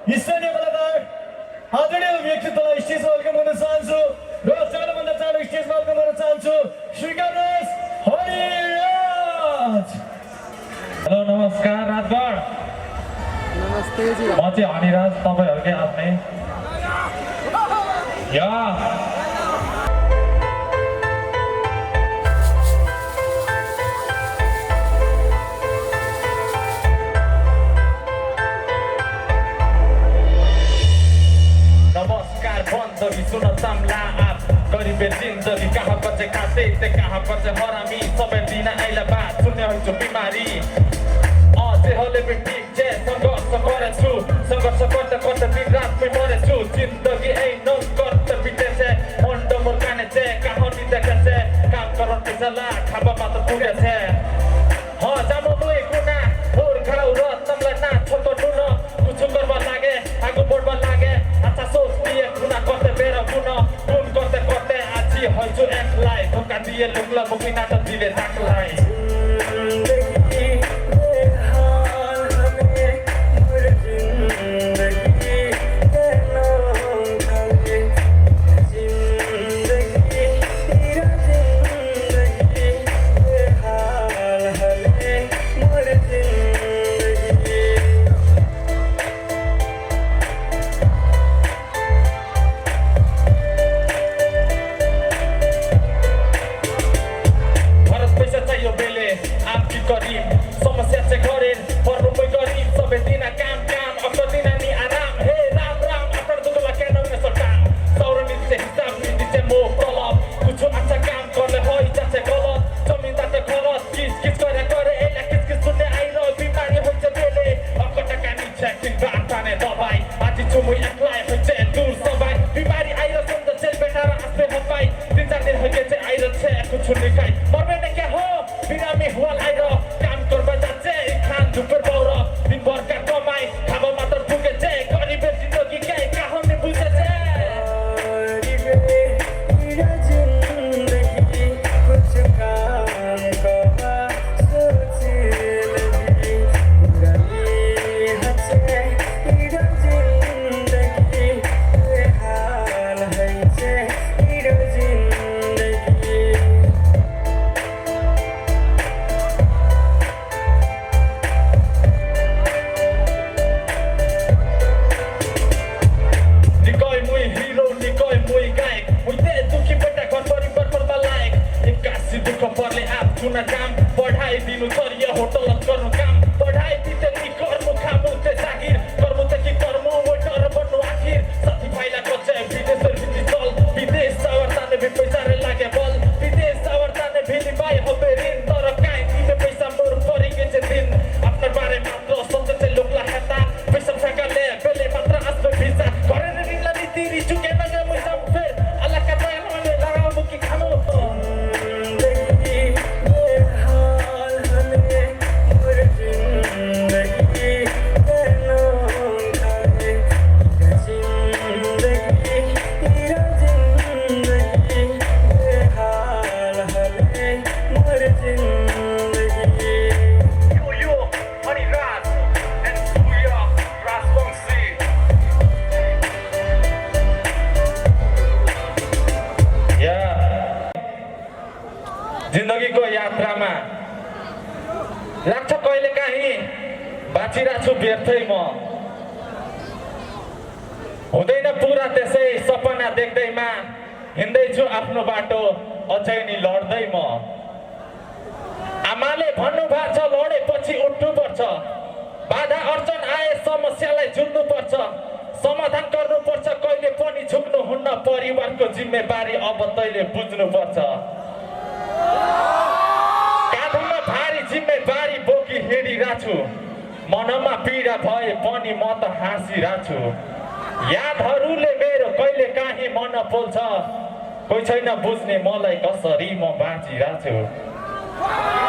स्थानीय कलाकार आदरणीय व्यक्तित्वलाई स्टेजमा वेलकम गर्न चाहन्छु र चाँडोभन्दा चाँडो स्टेजमा वेलकम गर्न चाहन्छु स्वीकार्नुहोस् हरिराज। हेलो नमस्कार राजगढ। नमस्ते जी। म चाहिँ हरिराज, तपाईहरुकै आफ्नै। या नमस्कार बन्दगी सुन सामला आप गरिबे जिन्दगी कहाँ बचे खाते ते कहाँ बचे हरामी सबै दिन आइला बात सुन्ने हुन्छ बिमारी अझै हले पनि ठिक छ सङ्घर्ष गरेछु सङ्घर्ष गर्दा गर्दा दिन रातमै मरेछु जिन्दगी ऐनो गर्दा बितेछ मन्ड मुर्काने छ कहानी देखे छ काम गर्न पैसाला खाबा मात्र पुगे छ जामो मुई कुना होर खाउ र तमलाई ना छोटो टुन कुछु गर्न लागे आगो बढ्न लागे अच्छा सोच दिए कुना गर्दै बेर कुन कुन गर्दै गर्दै आछि हन्छु एकलाई धोका दिए लोकला मुखी नाटक दिले ताकलाई समस्या चाहिँ गरेर पर्नु पनि गरिब सबै दिन काम काम अक्ट दिन नि आराम हे राम राम आफ्नो दुःखलाई केन सटा सौरनी चाहिँ हिसाब नीति चाहिँ मो तलब कुछु अच्छा काम गर्ने हो इच्छा चाहिँ गलत जमिनदार चाहिँ खरच किस किस गरे गरे एला किस किस सुन्ने आइर बिमारी हुन्छ बेले अक्ट कानी छ्याकिङ बात ताने दबाई आज छु म एक्लै हुन्छ दूर सबै बिमारी आइर सन्द चाहिँ बेटा र आस्ते हपाई दिन चार दिन होके चाहिँ आइर छ कुछु निकाई मर्ने ने के हो बिरामी हुआ आइर Super Bora, din barca comai, खाबा मात्र पुगे छ गरिबे जिन्दगी के कहानी बुझे छ गरिबे मेरा जिंदगी कुछ काम करा सोचे लगी गली हसे मेरा जिंदगी हाल है से मेरा जिंदगी चुना काम पढाइ दिनु छोरिया होटल गर्नु काम पढाइ दिते नि गर्नु खानु ते जागिर गर्नु त कि कर्म वेटर बन्नु आखिर साथी भाइला कच्चे विदेश भित्री चल विदेश सावर ताने भे पैसा रे लागे बल विदेश सावर ताने भेली भाइ होबे ऋण तर काई दिने पैसा मोर परि के छ दिन आफ्नो बारे मात्र सोचे चाहिँ लोकला खाता पैसा फकाले बेले मात्र आस्ते भिसा गरेर ऋणला नि तिरी चुके नगे पैसा फेर अल्लाह का दयाले लगाउ मुकी खानु जिन्दगीको यात्रामा लाग्छ कहिले काहीँ बाँचिरहेको छु व्यर्थै म हुँदैन पुरा त्यसै सपना देख्दैमा हिँड्दैछु आफ्नो बाटो अझै नि लड्दै म आमाले भन्नुभएको छ लडेपछि उठ्नुपर्छ बाधा अर्चन आए समस्यालाई झुल्नुपर्छ समाधान गर्नुपर्छ कहिले पनि झुक्नुहुन्न परिवारको जिम्मेवारी अब तैँले बुझ्नुपर्छ काँधमा भारी जिम्मेवारी बोकी हिँडिरहेको छु मनमा पीडा भए पनि म त हाँसिरहेको छु यादहरूले मेरो कहिले काहीँ मन पोल्छ कोही छैन बुझ्ने मलाई कसरी म बाँचिरहेको छु